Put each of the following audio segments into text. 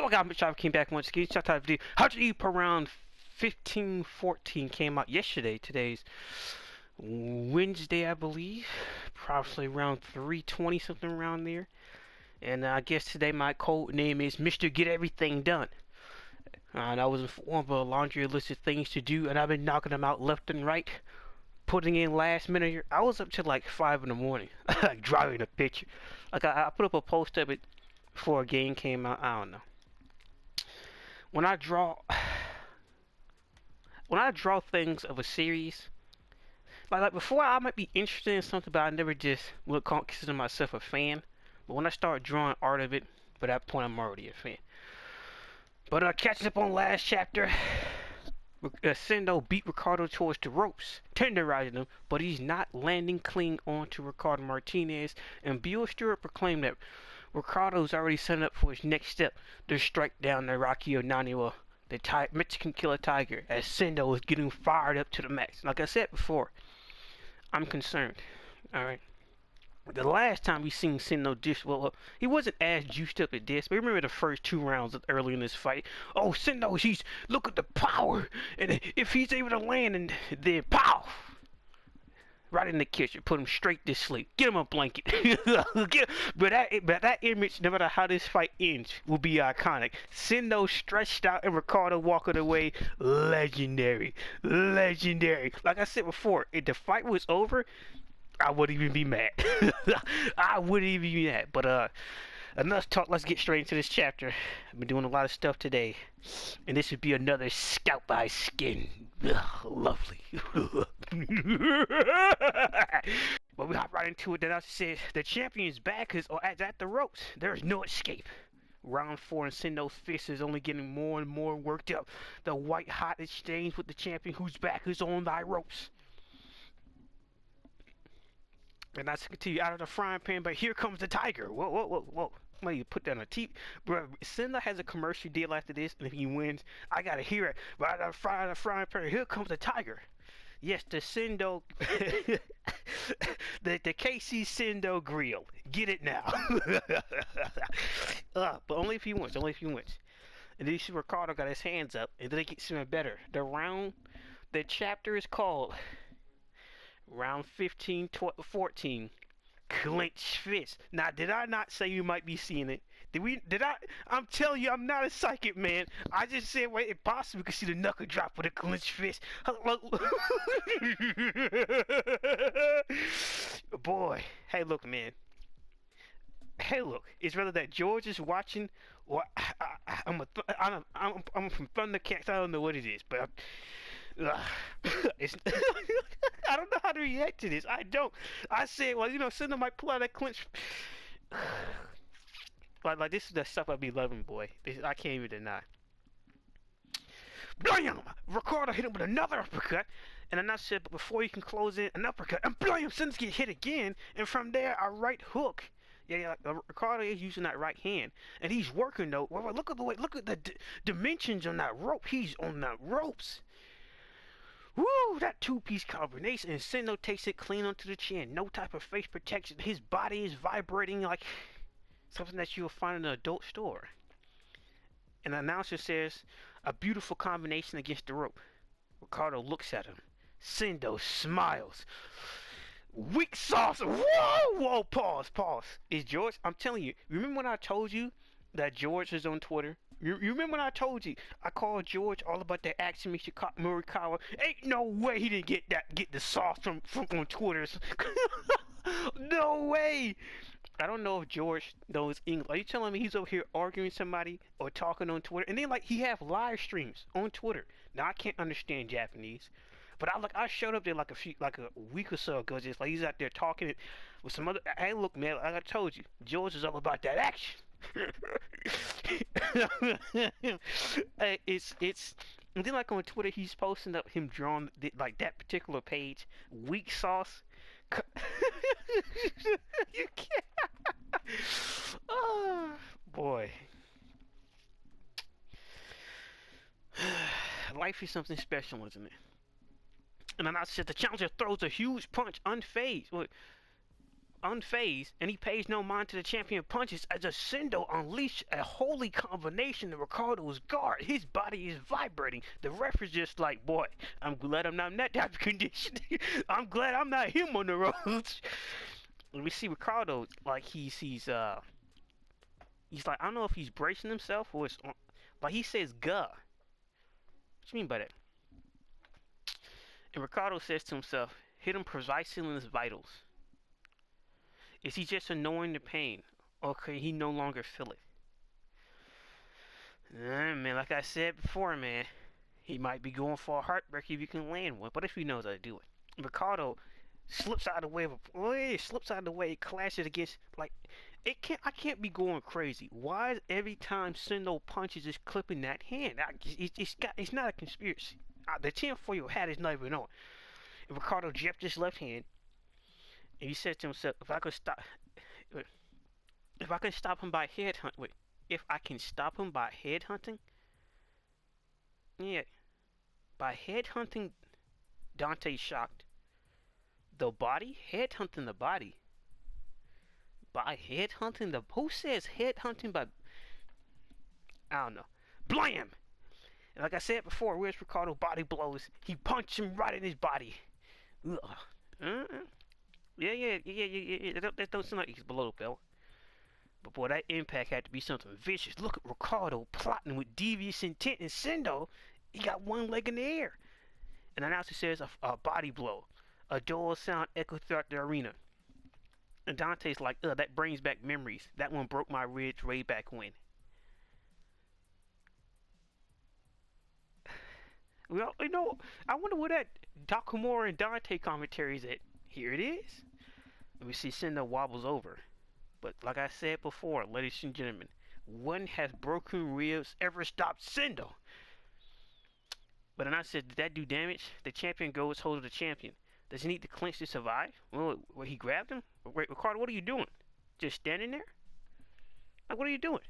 So I got Mitch came back once again. Shot out video. Hajime around 15:14 came out yesterday. Today's Wednesday, I believe. Probably around 3:20, something around there. And I guess today my code name is Mr. Get Everything Done. And I was informed of a laundry list of things to do, and I've been knocking them out left and right, putting in last minute. I was up till like 5 in the morning, like driving a picture. Like I put up a post of it before a game came out. I don't know. When I draw things of a series, like before I might be interested in something, but I never just would consider myself a fan. But when I start drawing art of it, by that point I'm already a fan. But catching up on last chapter, Sendo beat Ricardo towards the ropes, tenderizing him, but he's not landing clean onto Ricardo Martinez, and Bill Stewart proclaimed that Ricardo's already set up for his next step to strike down the Rocky Onaniwa, the Mexican Killer Tiger, as Sendo is getting fired up to the max. Like I said before, I'm concerned. Alright. The last time we seen Sendo he wasn't as juiced up as this, but remember the first 2 rounds early in this fight. Oh, Sendo, look at the power, and if he's able to land, and then pow, right in the kitchen, put him straight to sleep. Get him a blanket. but that image, no matter how this fight ends, will be iconic. Sendo stretched out and Ricardo walking away, legendary, legendary. Like I said before, if the fight was over, I wouldn't even be mad. I wouldn't even be mad. But enough talk. Let's get straight into this chapter. I've been doing a lot of stuff today, and this would be another scalp by skin. Ugh, lovely. But we hop right into it. Then I said the champion's back is at the ropes. There's no escape. Round 4 and Sendo's fist is only getting more and more worked up. The white hot exchange with the champion whose back is on thy ropes. And I continue out of the frying pan, but here comes the tiger. Whoa, whoa, whoa, whoa. Somebody put that on a TV. Bro, Sendo has a commercial deal after this, and if he wins, I gotta hear it. Right out of the frying pan, here comes the tiger. Yes, the Sendo, the KC Sendo grill. Get it now. But only if he wins, only if he wins. And then you see Ricardo got his hands up, and then it gets even better. The chapter is called Round 15-14, clenched fist. Now, did I not say you might be seeing it? I'm telling you, I'm not a psychic, man. I just said, wait, if possible, you can see the knuckle drop with a clenched fist. Boy, hey, look, man. Hey, look, it's rather that George is watching, or I'm from Thundercats. I don't know what it is, but it's I don't know how to react to this. I don't. I said, well, Sendo might pull out that clinch. Like this is the stuff I be loving, boy. I can't even deny. Blam! Ricardo hit him with another uppercut, and then I said, but before he can close in, an uppercut, and blam! Sendo's get hit again, and from there, a right hook. Yeah, Ricardo is using that right hand, and he's working though. Well, look at the dimensions on that rope. He's on the ropes. Woo! That 2-piece combination, and Sendo takes it clean onto the chin. No type of face protection. His body is vibrating like something that you'll find in an adult store. And the announcer says, a beautiful combination against the rope. Ricardo looks at him. Sendo smiles. Weak sauce. Whoa! Whoa! Pause. Is George? I'm telling you. Remember when I told you that George is on Twitter? You remember when I told you I called George all about that action Murikawa? Ain't no way he didn't get the sauce from on Twitter. No way. I don't know if George knows English. Are you telling me he's over here arguing with somebody or talking on Twitter? And then he have live streams on Twitter. Now I can't understand Japanese, but I showed up there like a week or so ago, just like he's out there talking with some other. Hey, look, man, like I told you, George is all about that action. It's and then like on Twitter he's posting up him drawing like that particular page. Weak sauce. You can't. Oh boy. Life is something special, isn't it? And then I said the challenger throws a huge punch unfazed. unfazed, and he pays no mind to the champion punches as a Sendo unleashed a holy combination of Ricardo's guard. His body is vibrating. The ref is just like, boy, I'm glad I'm not in that type of condition. I'm glad I'm not him on the roads. And we see Ricardo like he's like, I don't know if he's bracing himself or it's like he says "guh." What you mean by that? And Ricardo says to himself, hit him precisely in his vitals. Is he just ignoring the pain, or can he no longer feel it? Man, like I said before, man, he might be going for a heartbreaker if you can land one. But if he knows how to do it, Ricardo slips out of the way, clashes against like it can't. I can't be going crazy. Why is every time Sendo punches is clipping that hand? It's not a conspiracy. The tinfoil hat is not even on. And Ricardo jabbed his left hand, and he said to himself, if I can stop him by headhunting, yeah, by headhunting Dante shocked. The body? Headhunting the body. By headhunting the... Who says headhunting by... I don't know. Blam! And like I said before, where's Ricardo body blows? He punched him right in his body. Yeah. That don't sound like he's below the belt. But boy, that impact had to be something vicious. Look at Ricardo plotting with devious intent. And Sendo, he got one leg in the air. And the announcer says a body blow. A dull sound echoed throughout the arena. And Dante's like, that brings back memories. That one broke my ribs way back when. Well, I wonder where that Takamura and Dante commentary is at. Here it is. And we see Sendo wobbles over. But like I said before, ladies and gentlemen, when has broken ribs ever stopped Sendo? But then I said, did that do damage? The champion goes hold of the champion. Does he need to clinch to survive? Well, he grabbed him? Wait, Ricardo, what are you doing? Just standing there? Like, what are you doing?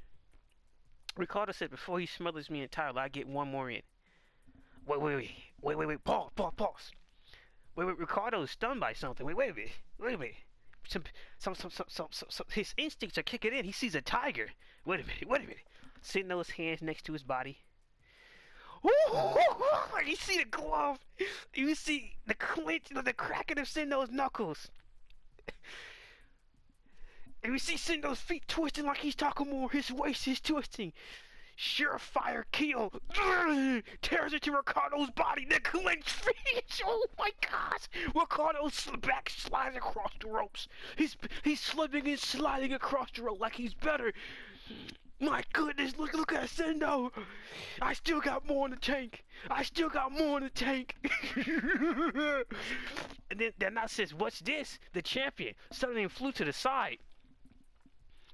Ricardo said, before he smothers me entirely, I get one more in. Wait, pause. Wait, Ricardo is stunned by something. Wait a minute. His instincts are kicking in. He sees a tiger. Wait a minute. Sitting those hands next to his body. You see the glove. You see the clench, the cracking of Sendo's knuckles. And we see Sendo's feet twisting like he's talking more. His waist is twisting. Surefire kill. Tears into Ricardo's body. The clenched feet. Oh my gosh. Ricardo's back slides across the ropes. He's slipping and sliding across the rope like he's better. My goodness, look at Sendo. I still got more in the tank. And then I says, what's this? The champion suddenly flew to the side.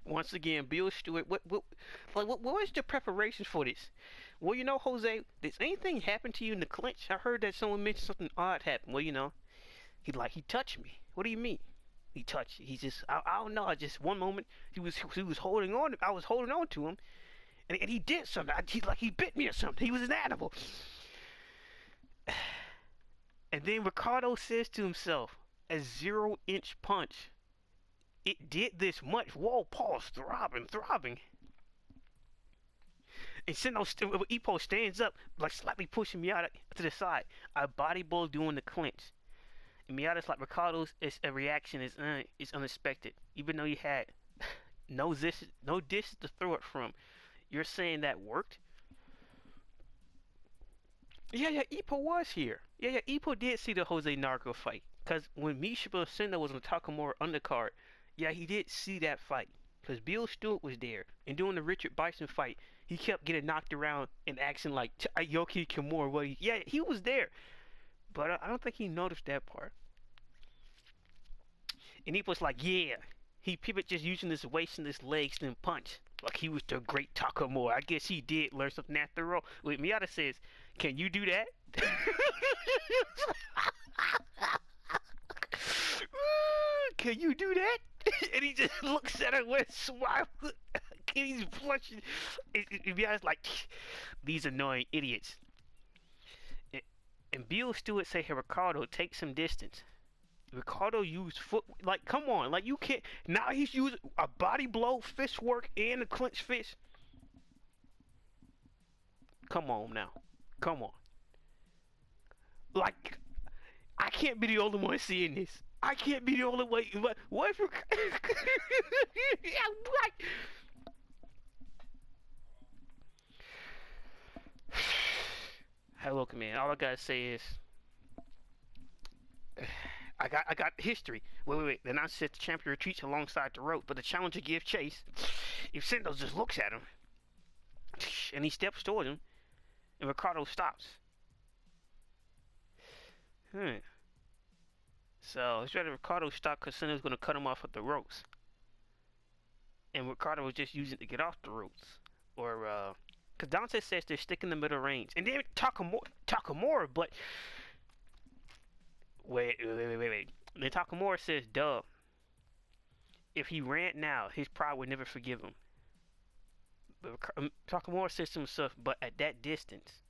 Once again, Bill Stewart, what was the preparations for this? Well, Jose, did anything happen to you in the clinch? I heard that someone mentioned something odd happened. Well, he touched me. What do you mean? He touched. He just, I don't know. Just one moment, he was holding on. I was holding on to him, and he did something. He bit me or something. He was an animal. And then Ricardo says to himself, a 0-inch punch. It did this much. Whoa, pause, throbbing. And Ippo stands up, like slightly pushing Miata to the side. A body blow doing the clinch. And Miata's like, Ricardo's reaction is unexpected. Even though you had no dishes to throw it from. You're saying that worked? Yeah, Ippo was here. Yeah, Ippo did see the Jose Narco fight. Because when Mishima Sendo was on the Takamura undercard, yeah, he did see that fight. Because Bill Stewart was there. And during the Richard Bison fight, he kept getting knocked around and acting like Yoki Kimura. Yeah, he was there. But I don't think he noticed that part. And he was like, yeah. He pivoted just using his waist and his legs and punch. Like he was the great Takamura. I guess he did learn something after all. Wait, Miata says, can you do that? Can you do that? And he just looks at her with a smile. And he's blushing. And Miata's like, these annoying idiots. And Bill Stewart say, hey, Ricardo, take some distance. Ricardo used foot. Like, come on. Like, you can't. Now he's using a body blow, fist work, and a clinch fist. Come on now. Come on. Like, I can't be the only one seeing this. I can't be the only one. What if like, hey, look, man. All I gotta say is, I got history. Wait. The announcer said the champion retreats alongside the rope, but the challenger gives chase. If Sendo just looks at him, and he steps toward him, and Ricardo stops. So it's rather Ricardo stopped because Sendo's going to cut him off at the ropes. And Ricardo was just using it to get off the ropes. Or, because Dante says they're sticking the middle range. And then Takamura, but... Wait. Then Takamura says, duh. If he ran now, his pride would never forgive him. But Takamura says to himself, but at that distance,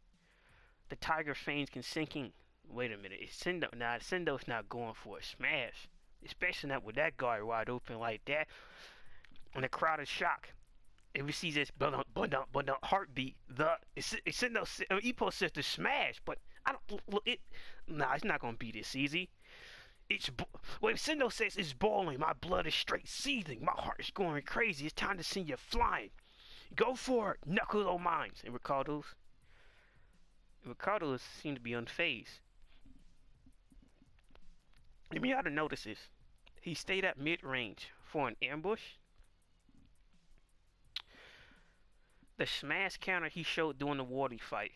the tiger fangs can sink in. Wait a minute, it's Sendo. Nah, Sendo's not going for a smash. Especially not with that guard wide open like that. And the crowd is shocked. If we see this but heartbeat, Sendo, Ippo says to smash, but I don't look it. Nah, it's not gonna be this easy. Wait, Sendo says it's boiling. My blood is straight seething. My heart is going crazy. It's time to send you flying. Go for it, knuckle o' mines. And Ricardo's seem to be unfazed. Let me how to notice this. He stayed at mid-range for an ambush. The smash counter he showed during the Wardy fight.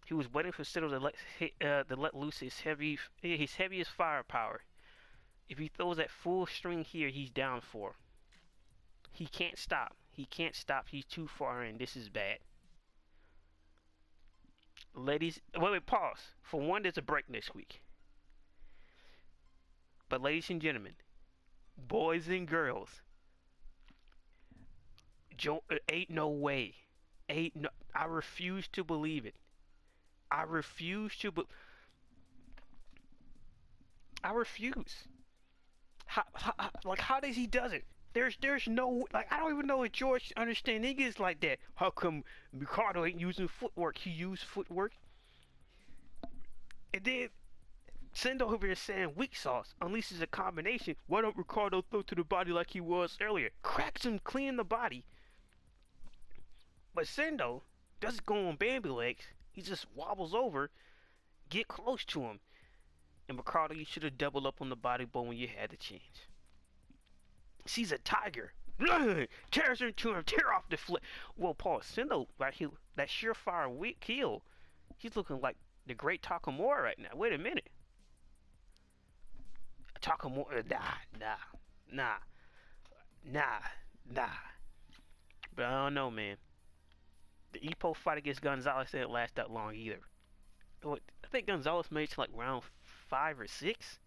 He was waiting for Sendo to let loose his heaviest firepower. If he throws that full string here, he's down for. He can't stop. He's too far in. This is bad. Ladies, wait, pause. For one, there's a break next week. But ladies and gentlemen, boys and girls, ain't no way. I refuse to believe it. I refuse. How does he does it? There's no, like, I don't even know if George understands niggas like that. How come Ricardo ain't using footwork? He used footwork. And then Sendo over here saying weak sauce unleashes a combination. Why don't Ricardo throw to the body like he was earlier? Cracks him clean in the body. But Sendo doesn't go on Bambi legs. He just wobbles over, get close to him. And Ricardo, you should have doubled up on the body blow when you had the chance. Sees a tiger. Tears into him, tear off the flip. Well, Paul, Sendo, right here, that surefire weak kill. He's looking like the great Takamura right now. Wait a minute. Takamura, nah. But I don't know, man. The Ippo fight against Gonzalez didn't last that long either. I think Gonzalez made it to like round 5 or 6.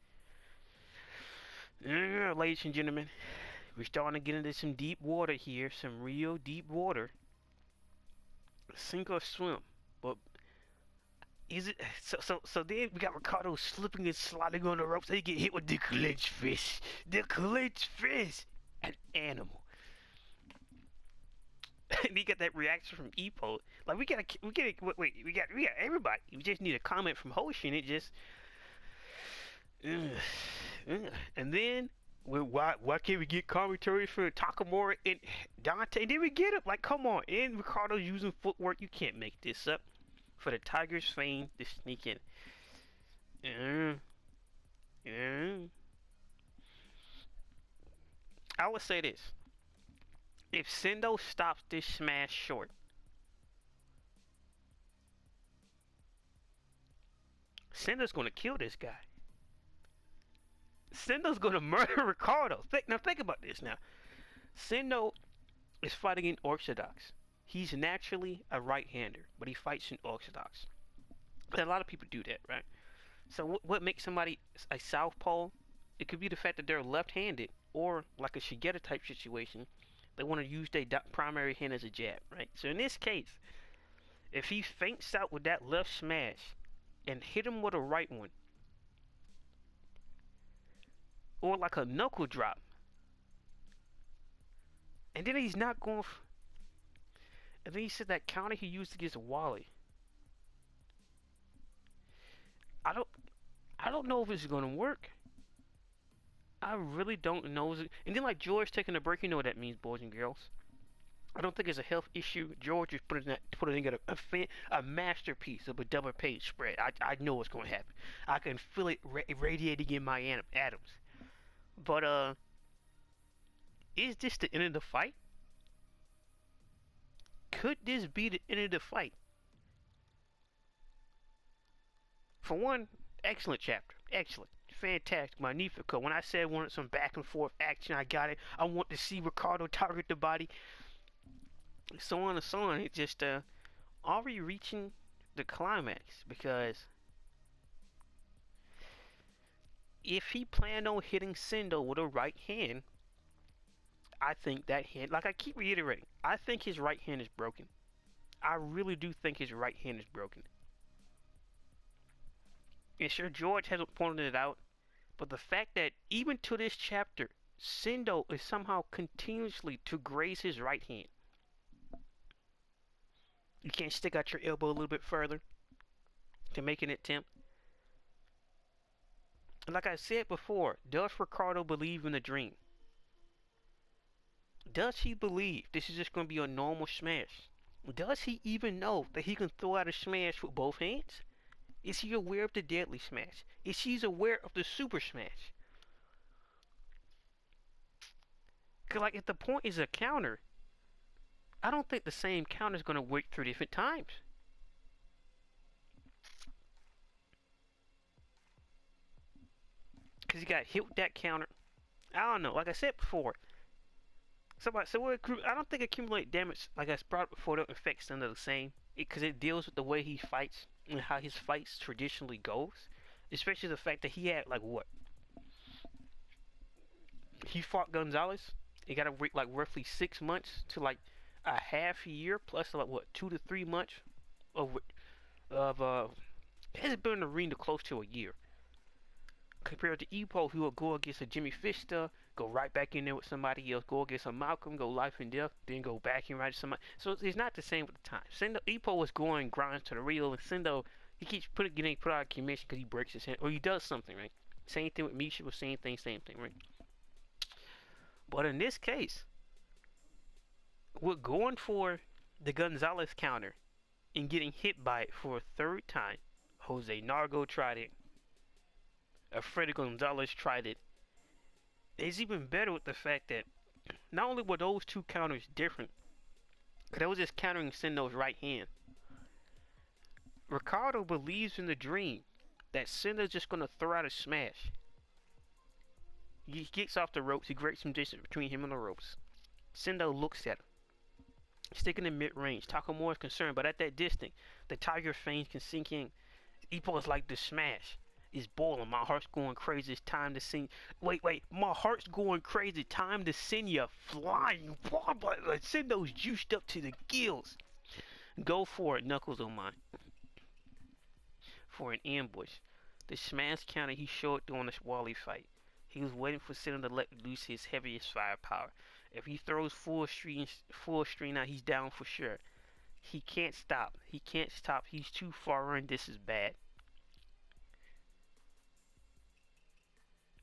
Ladies and gentlemen, we're starting to get into some deep water here. Some real deep water. Sink or swim. But is it so then we got Ricardo slipping and sliding on the ropes. He get hit with the clinch fist. The clinch fist. An animal. And he got that reaction from Ippo. Like we got everybody. We just need a comment from Hoshi, and it just and then why can't we get commentary for Takamura and Dante? And then we get it. Like, come on. And Ricardo's using footwork. You can't make this up. For the Tiger's fame to sneak in. I would say this. If Sendo stops this smash short, Sendo's gonna kill this guy. Sendo's gonna murder Ricardo. Think about this now. Sendo is fighting in Orthodox. He's naturally a right-hander, but he fights in Orthodox. And a lot of people do that, right? So what makes somebody a southpaw? It could be the fact that they're left-handed, or like a Shigeta type situation, they want to use their primary hand as a jab, right? So in this case, if he feints out with that left smash and hit him with a right one, or like a knuckle drop. And then he's not going. And then he said that counter he used against Wally. I don't. I don't know if it's gonna work. I really don't know. And then like George taking a break, you know what that means, boys and girls. I don't think it's a health issue. George is putting together a masterpiece of a double page spread. I know what's going to happen. I can feel it radiating in my atoms. But is this the end of the fight? Could this be the end of the fight? For one, excellent chapter. Excellent. Fantastic. Magnifico. When I said I wanted some back and forth action, I got it. I want to see Ricardo target the body. So on and so on. It's just, are we reaching the climax? Because if he planned on hitting Sendo with a right hand, I think that hand, like I keep reiterating, I think his right hand is broken. I really do think his right hand is broken. And sure, George hasn't pointed it out, but the fact that even to this chapter, Sendo is somehow continuously to graze his right hand. You can't stick out your elbow a little bit further to make an attempt. And like I said before, does Ricardo believe in the dream? Does he believe this is just going to be a normal smash? Does he even know that he can throw out a smash with both hands? Is he aware of the deadly smash? Is he aware of the super smash? Because like if the point is a counter, I don't think the same counter is going to work 3 different times. Because he got hit with that counter. I don't know. Like I said before, I don't think accumulate damage, like I brought up before, don't affect Sendo the same. Because it deals with the way he fights and how his fights traditionally goes. Especially the fact that he had, like, what? He fought Gonzalez. He got to wait, like, roughly 6 months to, like, a half year, plus, like, what, 2 to 3 months of it hasn't been in the arena close to a year. Compared to Ippo, who will go against a Jimmy Fister, go right back in there with somebody else, go against a Malcolm, go life and death, then go back and right to somebody. So it's not the same with the time. Sendo, Ippo was going grinds to the real, and Sendo, he keeps getting put out of commission because he breaks his hand, or he does something, right? Same thing with Misha, was same thing, right? But in this case, we're going for the Gonzalez counter and getting hit by it for a third time. Jose Nargo tried it. Alfredo Gonzalez tried it. It's even better with the fact that not only were those two counters different, but that was just countering Sendo's right hand. Ricardo believes in the dream that Sendo's just going to throw out a smash. He gets off the ropes, he creates some distance between him and the ropes. Sendo looks at him, sticking in mid-range. Takamura is concerned, but at that distance, the Tiger Fangs can sink in. Ippo is like the smash. Is boiling. My heart's going crazy. It's time to send. Wait. My heart's going crazy. Time to send you flying. Send those juiced up to the gills. Go for it, Knuckles on mine. For an ambush. The smash counter he showed during this Wally fight. He was waiting for Sendo to let loose his heaviest firepower. If he throws full string out, he's down for sure. He can't stop. He's too far in. This is bad.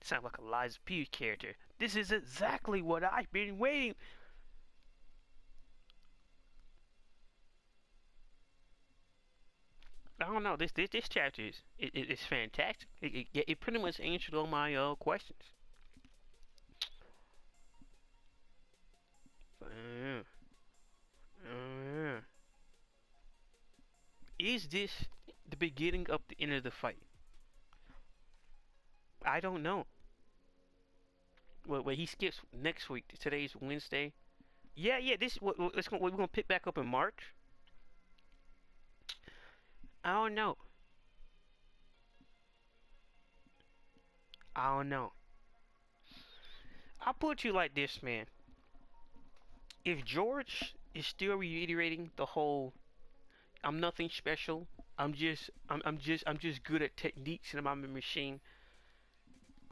Sound like a Liza P character. This is exactly what I've been waiting. I don't know. This chapter is fantastic. It pretty much answered all my questions. Is this the beginning of the end of the fight? I don't know. Well, he skips next week. Today's Wednesday. Yeah. We're gonna pick back up in March. I don't know. I'll put you like this, man. If George is still reiterating the whole, I'm nothing special. I'm just good at techniques and I'm a machine.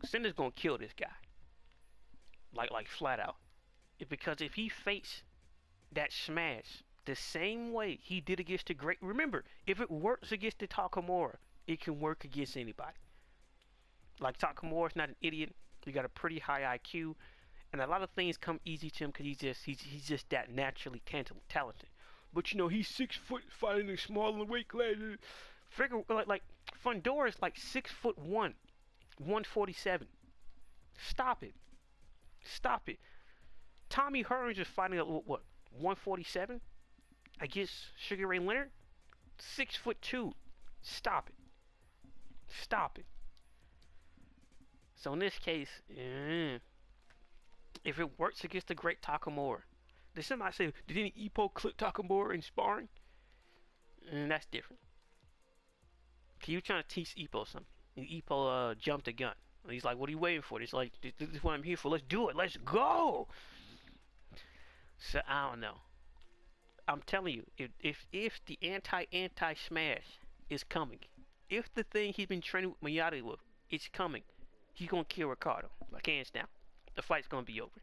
Sendo's gonna kill this guy. Like flat out. Because if he faces that smash the same way he did against the great, remember, if it works against the Takamura, it can work against anybody. Like Takamura's not an idiot. He got a pretty high IQ, and a lot of things come easy to him because he's just that naturally talented. But you know, he's 6 foot, fighting in smaller weight classes. Figure like Fundora's like 6'1", 147. Stop it. Stop it. Tommy Hearns is fighting at what, 147 against Sugar Ray Leonard, 6'2". Stop it. Stop it. So in this case, if it works against the great Takamura, did somebody say, did any Ippo clip Takamura in sparring? That's different. He was trying to teach Ippo something. And Ippo jumped the gun. And he's like, what are you waiting for? He's like, this is what I'm here for. Let's do it. Let's go. So I don't know. I'm telling you, if the anti smash is coming, if the thing he's been training with Miyagi with is coming, he's gonna kill Ricardo. Like hands down. The fight's gonna be over.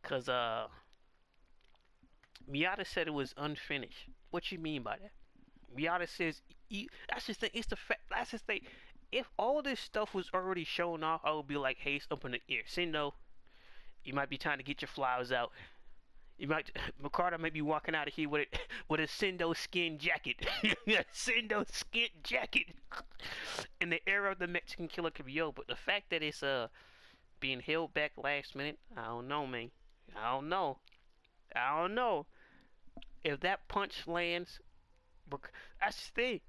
Cause Miyagi said it was unfinished. What you mean by that? Miyagi says that's the thing. It's the fact. That's the thing. If all this stuff was already shown off, I would be like, hey, it's up in the air. Sendo, you might be trying to get your flowers out. Ricardo might be walking out of here with a Sendo skin jacket. Sendo skin jacket. And the era of the Mexican killer could be over. But the fact that it's being held back last minute, I don't know, man. I don't know. If that punch lands, that's the thing.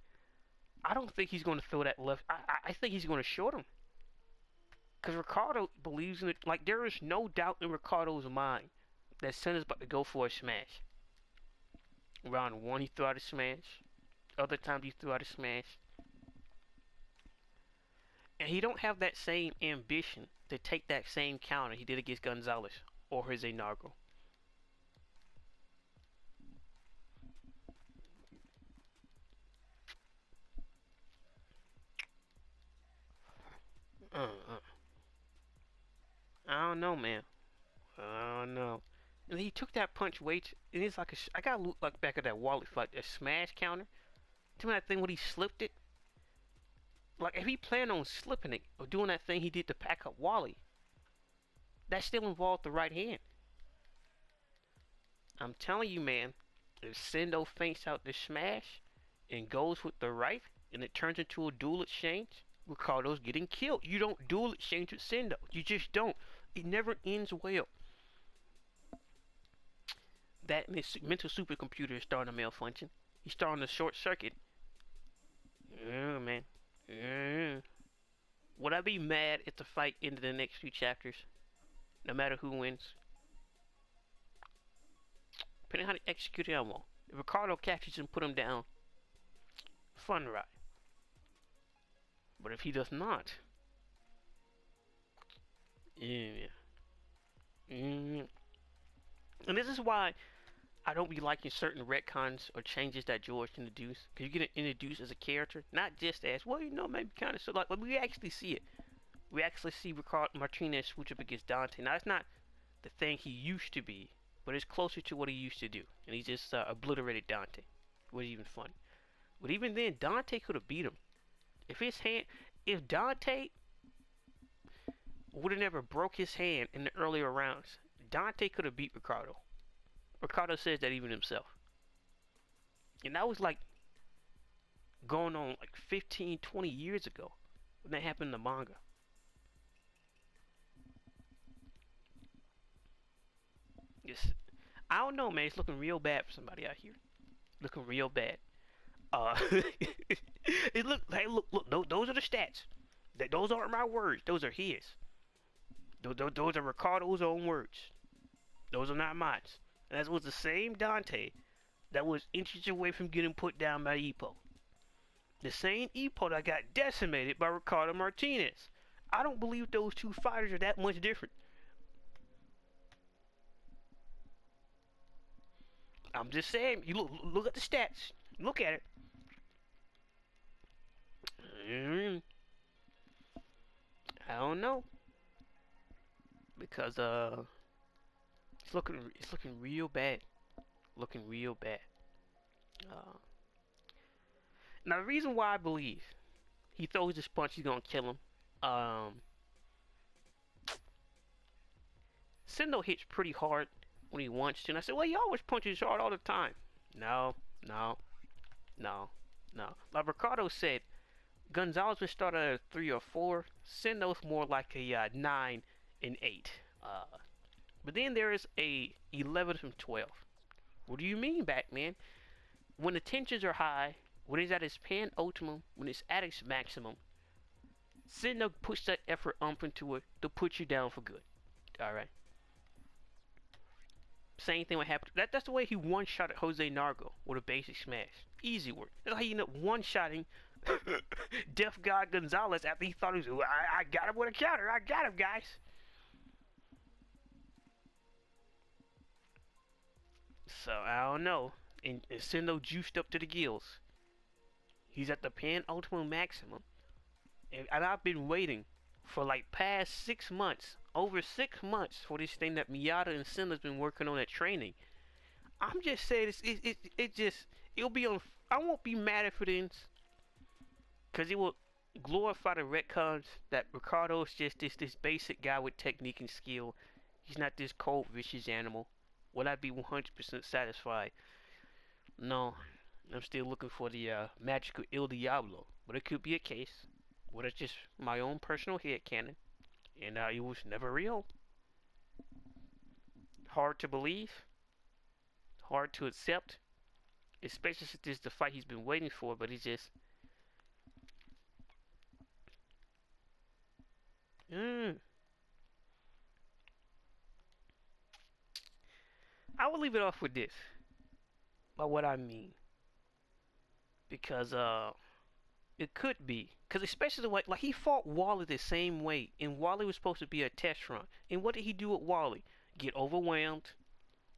I don't think he's going to throw that left. I think he's going to short him. Because Ricardo believes in it. Like, there is no doubt in Ricardo's mind that Sendo's about to go for a smash. Round 1, he threw out a smash. Other times, he threw out a smash. And he don't have that same ambition to take that same counter he did against Gonzalez or Jose Nargo. I don't know, man. I don't know. And he took that punch weight, and it's like I gotta look like back at that Wally fight, a smash counter. Tell me that thing when he slipped it. Like if he planned on slipping it or doing that thing he did to pack up Wally, that still involved the right hand. I'm telling you, man. If Sendo feints out the smash and goes with the right, and it turns into a dual exchange, Ricardo's getting killed. You don't dual exchange with Sendo. You just don't. It never ends well. That mental supercomputer is starting to malfunction. He's starting to short circuit. Yeah, man. Yeah. Would I be mad if the fight ended the next few chapters? No matter who wins? Depending on how they execute it, I won't. If Ricardo catches him, put him down. Fun ride. But if he does not, yeah. And this is why I don't be liking certain retcons or changes that George introduced. Because you get introduced as a character, not just as, well, you know, maybe kind of so. Like, we actually see it. We actually see Ricardo Martinez switch up against Dante. Now, it's not the thing he used to be, but it's closer to what he used to do. And he just obliterated Dante. It wasn't even funny. But even then, Dante could have beat him. If Dante would have never broke his hand in the earlier rounds, Dante could have beat Ricardo. Ricardo says that even himself. And that was like going on like 15, 20 years ago when that happened in the manga. I don't know, man. It's looking real bad for somebody out here. Looking real bad. It look. Hey, look. Those are the stats. Those aren't my words. Those are his. Those are Ricardo's own words. Those are not mine. And that was the same Dante that was inches away from getting put down by Ippo. The same Ippo that got decimated by Ricardo Martinez. I don't believe those two fighters are that much different. I'm just saying. You look at the stats. Look at it. I don't know because it's looking real bad. Looking real bad. Uh, Now the reason why I believe he throws this punch, he's gonna kill him. Um, Sendo hits pretty hard when he wants to, and I said, well, he always punches hard all the time. No, no, no, no. Like Ricardo said, Gonzalez would start at a 3 or 4. Sendo's more like a 9 and 8. But then there is a 11 from 12. What do you mean, Batman? When the tensions are high, when it's at its pan ultimum, when it's at its maximum, Sendo puts that effort into it to put you down for good. Alright? Same thing would happen. That's the way he one-shot at Jose Nargo with a basic smash. Easy work. That's how he ended up one-shotting Death God Gonzalez after he thought he was, I got him with a counter. I got him, guys. So, I don't know. And Sendo juiced up to the gills. He's at the pan ultimate maximum. And I've been waiting for like past 6 months, over 6 months, for this thing that Miyata and Sendo's been working on at training. I'm just saying, it'll be on. I won't be mad if it ends, cause it will glorify the retcons that Ricardo is just this basic guy with technique and skill. He's not this cold, vicious animal. Will I be 100% satisfied? No, I'm still looking for the magical Il Diablo, but it could be a case. Well, it's just my own personal headcanon, and it was never real. Hard to believe, hard to accept, especially since this is the fight he's been waiting for, but he's just... I will leave it off with this, by what I mean. Because, it could be. Because especially the way, like, he fought Wally the same way, and Wally was supposed to be a test run. And what did he do with Wally? Get overwhelmed,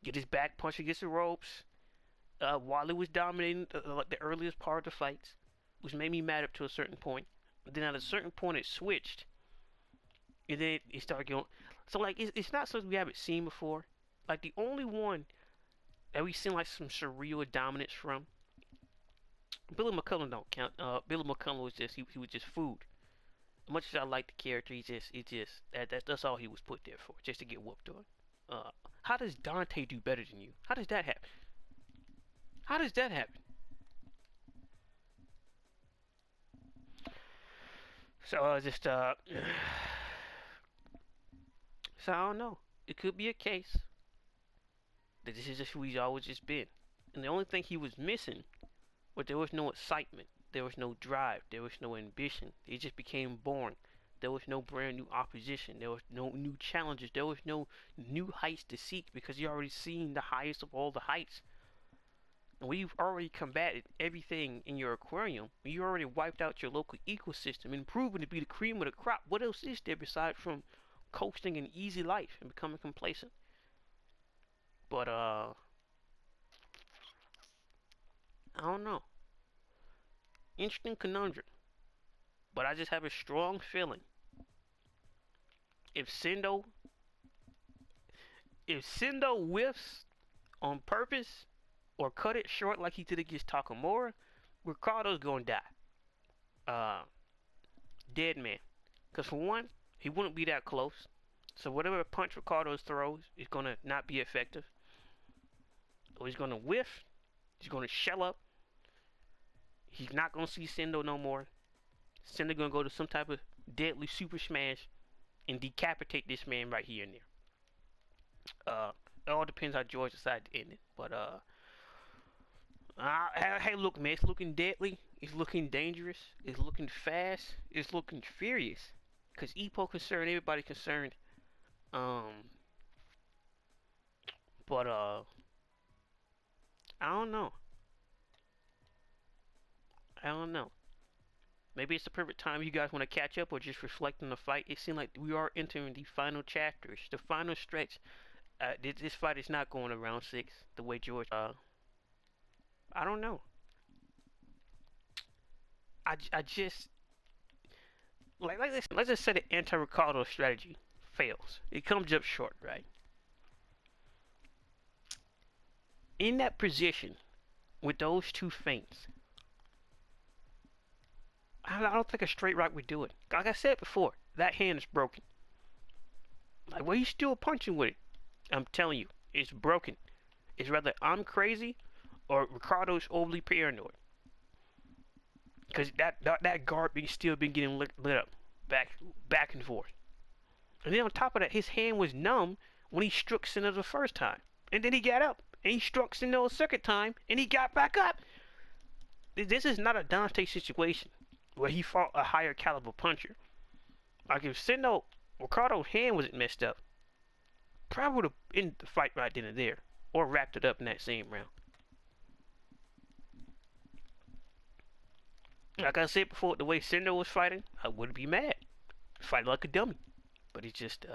get his back punched against the ropes. Wally was dominating the earliest part of the fights, which made me mad up to a certain point. But then at a certain point it switched, and then it started going. So like it's not something we haven't seen before. Like the only one that we've seen like some surreal dominance from, Billy McCullum don't count. Billy McCullum was just he was just food. As much as I like the character, that's all he was put there for, just to get whooped on. How does Dante do better than you? How does that happen? How does that happen? So so I don't know. It could be a case that this is just who he's always just been, and the only thing he was missing was there was no excitement, there was no drive, there was no ambition. He just became boring. There was no brand new opposition. There was no new challenges. There was no new heights to seek because you already seen the highest of all the heights. We've already combated everything in your aquarium. You already wiped out your local ecosystem and proven to be the cream of the crop. What else is there besides from coasting an easy life and becoming complacent? But I don't know. Interesting conundrum. But I just have a strong feeling if Sendo whiffs on purpose or cut it short like he did against Takamura, Ricardo's gonna die. Dead man. Because for one, he wouldn't be that close. So whatever punch Ricardo throws is gonna not be effective. Or he's gonna whiff. He's gonna shell up. He's not gonna see Sendo no more. Sendo gonna go to some type of deadly super smash and decapitate this man right here and there. It all depends how George decides to end it. But hey, look, man, it's looking deadly. It's looking dangerous. It's looking fast. It's looking furious. Cause Ippo concerned, everybody concerned. But I don't know. I don't know. Maybe it's the perfect time you guys want to catch up or just reflect on the fight. It seems like we are entering the final chapters, the final stretch. This fight is not going to round 6 the way George. I don't know. I just let's just say the anti-Ricardo strategy fails. It comes up short, right? In that position, with those two feints, I don't think a straight right would do it. Like I said before, that hand is broken. Like, well, he's still punching with it. I'm telling you, it's broken. It's rather I'm crazy or Ricardo's overly paranoid. Because that guard still been getting lit up back and forth. And then on top of that, his hand was numb when he struck Sendo the first time. And then he got up. And he struck Sendo a second time. And he got back up. This is not a Dante situation where he fought a higher caliber puncher. Like if Ricardo's hand wasn't messed up, probably would have ended the fight right then and there. Or wrapped it up in that same round. Like I said before, the way Sendo was fighting, I wouldn't be mad. Fighting like a dummy. But it's just,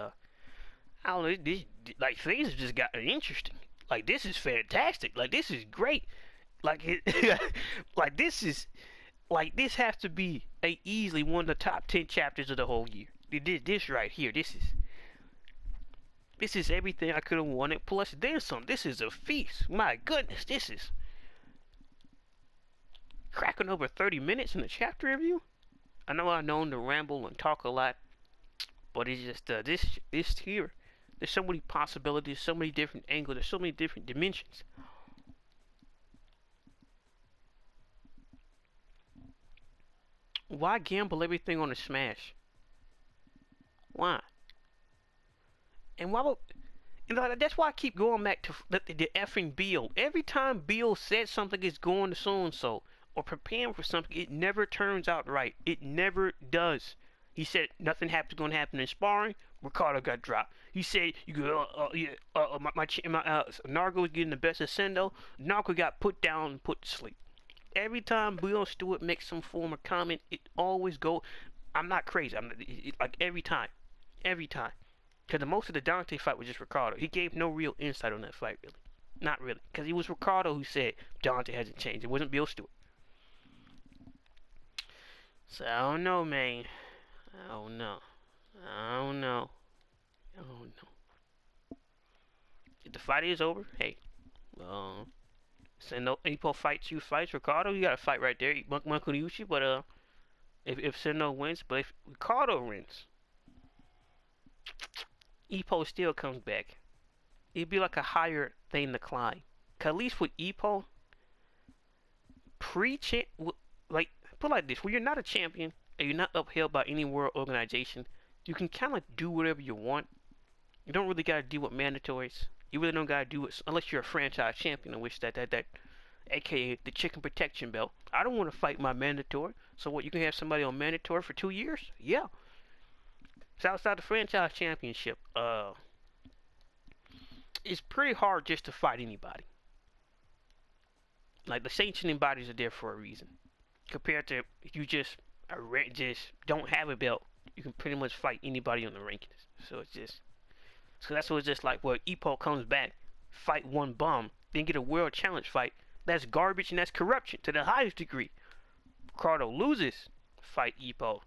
I don't know, like, things have just gotten interesting. Like, this is fantastic. Like, this is great. Like, like, this has to be easily one of the top 10 chapters of the whole year. This right here, this is everything I could have wanted, plus then some. This is a feast. My goodness, this is cracking over 30 minutes in the chapter review. I know I'm known to ramble and talk a lot, but it's just this here. There's so many possibilities, so many different angles, there's so many different dimensions. Why gamble everything on a smash? Why? And why would, that's why I keep going back to the effing Bill. Every time Bill said something is going to so and so or preparing for something, it never turns out right. It never does. He said nothing going to happen in sparring. Ricardo got dropped. He said Nargo was getting the best of Sendo. Nargo got put down and put to sleep. Every time Bill Stewart makes some form of comment, it always go. I'm not crazy. Like every time. Because most of the Dante fight was just Ricardo. He gave no real insight on that fight, really. Not really. Because it was Ricardo who said Dante hasn't changed. It wasn't Bill Stewart. So, I don't know, man. I don't know. If the fight is over, hey. Sendo Ippo fights you fights. Ricardo, you got a fight right there. Makuryushi, but if Sendo wins, but if Ricardo wins, Ippo still comes back. It'd be like a higher thing to climb. Cause at least with Ippo, like, put it like this, when you're not a champion and you're not upheld by any world organization, you can kind of do whatever you want. You don't really gotta deal with mandatories. You really don't gotta do it unless you're a franchise champion, in which that aka the chicken protection belt. I don't want to fight my mandatory. So what, you can have somebody on mandatory for 2 years? Yeah. It's outside the franchise championship. It's pretty hard just to fight anybody. Like, the sanctioning bodies are there for a reason. Compared to if you just don't have a belt, you can pretty much fight anybody on the rankings. So that's what it's just like. Well, Ippo comes back, fight one bum, then get a world challenge fight. That's garbage and that's corruption to the highest degree. Ricardo loses, fight Ippo.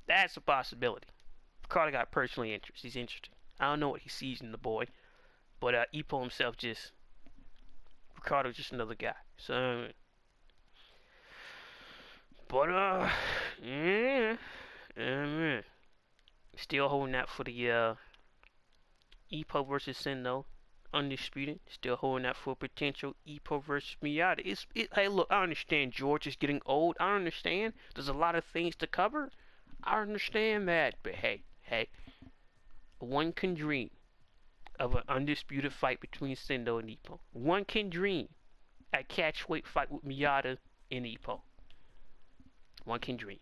That's a possibility. Ricardo got personally interest. He's interested. I don't know what he sees in the boy, but Ippo himself Ricardo's just another guy. So, but yeah, still holding out for the Ippo versus Sendo, undisputed. Still holding out for potential Ippo versus Miyata. Hey, look, I understand George is getting old. I understand. There's a lot of things to cover. I understand that, but hey, one can dream of an undisputed fight between Sendo and Ippo. One can dream a catchweight fight with Miyata and Ippo. One can dream.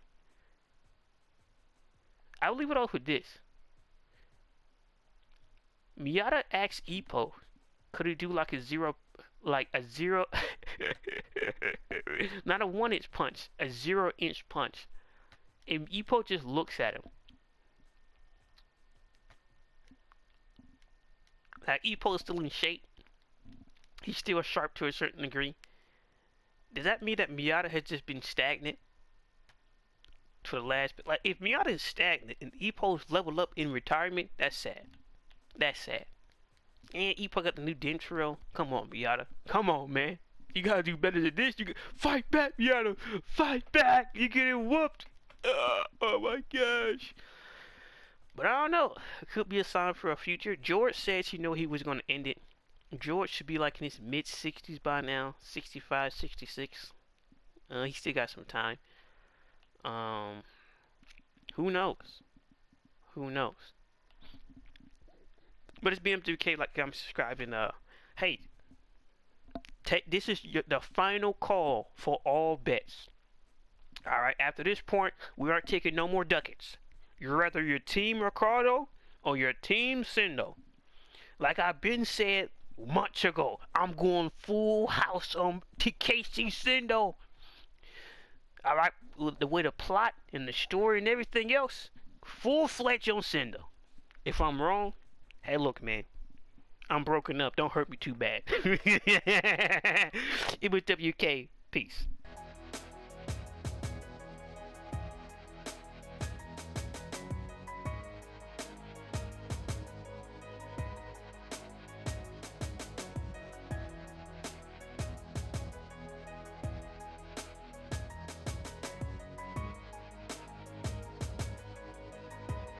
I'll leave it off with this. Miyata asked Ippo, could he do like a zero, not a 1-inch punch, a 0-inch punch. And Ippo just looks at him. Like, Ippo is still in shape. He's still sharp to a certain degree. Does that mean that Miyata has just been stagnant? for the last. Like if Miata is stagnant and Ippo's level up in retirement, that's sad. That's sad. And Ippo got the new Dentro. Come on, Miata. Come on, man. You gotta do better than this. You fight back, Miata. Fight back. You're getting whooped. Oh my gosh. But I don't know. It could be a sign for a future. George said he was going to end it. George should be like in his mid 60s by now. 65, 66. He still got some time. Who knows? Who knows? But it's BMW2K, like I'm subscribing. Hey, this is the final call for all bets. All right. After this point, we aren't taking no more ducats. You're either your team Ricardo or your team Sendo. Like I've been said months ago, I'm going full house on TKC Sendo. All right, the way the plot and the story and everything else, full-fledged on Sendo. If I'm wrong, hey, look, man, I'm broken up. Don't hurt me too bad. It was WK. Peace.